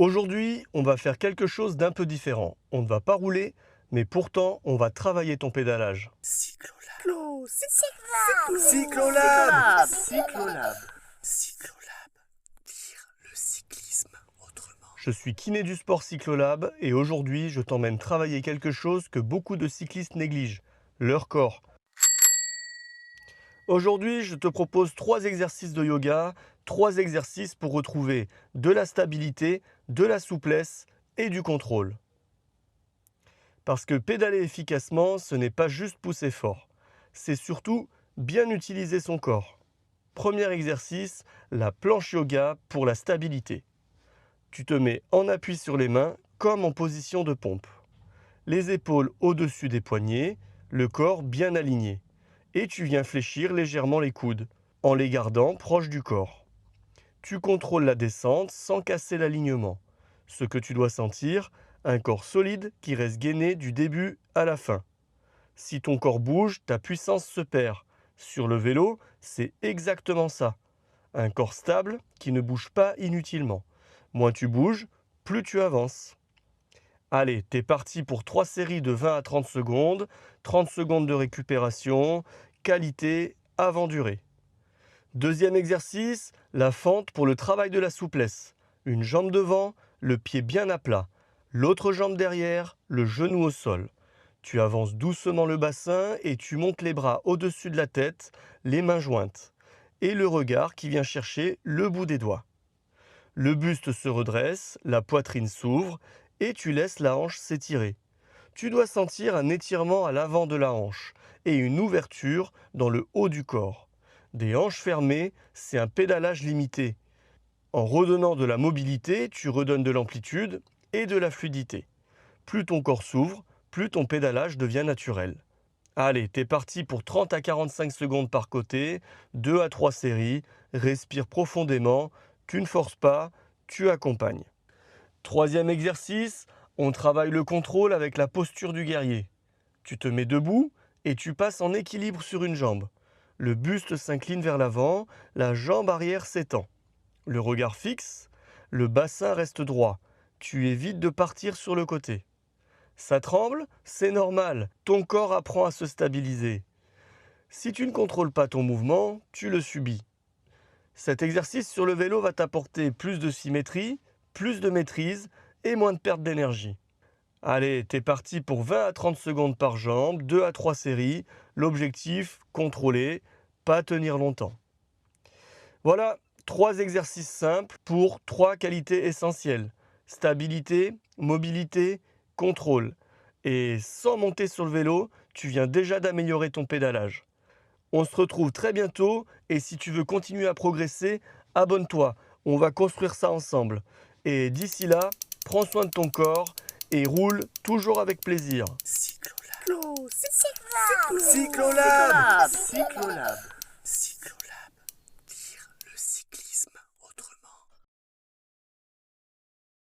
Aujourd'hui, on va faire quelque chose d'un peu différent. On ne va pas rouler, mais pourtant, on va travailler ton pédalage. Cyclolab. Cyclolab. Cyclolab. Cyclolab. Dire le cyclisme autrement. Je suis kiné du sport Cyclolab et aujourd'hui, je t'emmène travailler quelque chose que beaucoup de cyclistes négligent, leur corps. Aujourd'hui, je te propose 3 exercices de yoga, 3 exercices pour retrouver de la stabilité, de la souplesse et du contrôle. Parce que pédaler efficacement, ce n'est pas juste pousser fort, c'est surtout bien utiliser son corps. Premier exercice, la planche yoga pour la stabilité. Tu te mets en appui sur les mains comme en position de pompe. Les épaules au-dessus des poignets, le corps bien aligné. Et tu viens fléchir légèrement les coudes, en les gardant proches du corps. Tu contrôles la descente sans casser l'alignement. Ce que tu dois sentir, un corps solide qui reste gainé du début à la fin. Si ton corps bouge, ta puissance se perd. Sur le vélo, c'est exactement ça. Un corps stable qui ne bouge pas inutilement. Moins tu bouges, plus tu avances. Allez, t'es parti pour 3 séries de 20 à 30 secondes, 30 secondes de récupération, qualité avant durée. Deuxième exercice, la fente pour le travail de la souplesse. Une jambe devant, le pied bien à plat. L'autre jambe derrière, le genou au sol. Tu avances doucement le bassin et tu montes les bras au-dessus de la tête, les mains jointes. Et le regard qui vient chercher le bout des doigts. Le buste se redresse, la poitrine s'ouvre et tu laisses la hanche s'étirer. Tu dois sentir un étirement à l'avant de la hanche et une ouverture dans le haut du corps. Des hanches fermées, c'est un pédalage limité. En redonnant de la mobilité, tu redonnes de l'amplitude et de la fluidité. Plus ton corps s'ouvre, plus ton pédalage devient naturel. Allez, t'es parti pour 30 à 45 secondes par côté, 2 à 3 séries, respire profondément, tu ne forces pas, tu accompagnes. Troisième exercice, on travaille le contrôle avec la posture du guerrier. Tu te mets debout et tu passes en équilibre sur une jambe. Le buste s'incline vers l'avant, la jambe arrière s'étend. Le regard fixe, le bassin reste droit. Tu évites de partir sur le côté. Ça tremble, c'est normal, ton corps apprend à se stabiliser. Si tu ne contrôles pas ton mouvement, tu le subis. Cet exercice sur le vélo va t'apporter plus de symétrie, plus de maîtrise et moins de perte d'énergie. Allez, t'es parti pour 20 à 30 secondes par jambe, 2 à 3 séries. L'objectif, contrôler, pas tenir longtemps. Voilà, 3 exercices simples pour 3 qualités essentielles. Stabilité, mobilité, contrôle. Et sans monter sur le vélo, tu viens déjà d'améliorer ton pédalage. On se retrouve très bientôt et si tu veux continuer à progresser, abonne-toi. On va construire ça ensemble. Et d'ici là, prends soin de ton corps et roule toujours avec plaisir. Cyclolab. Cyclolab. Cyclolab.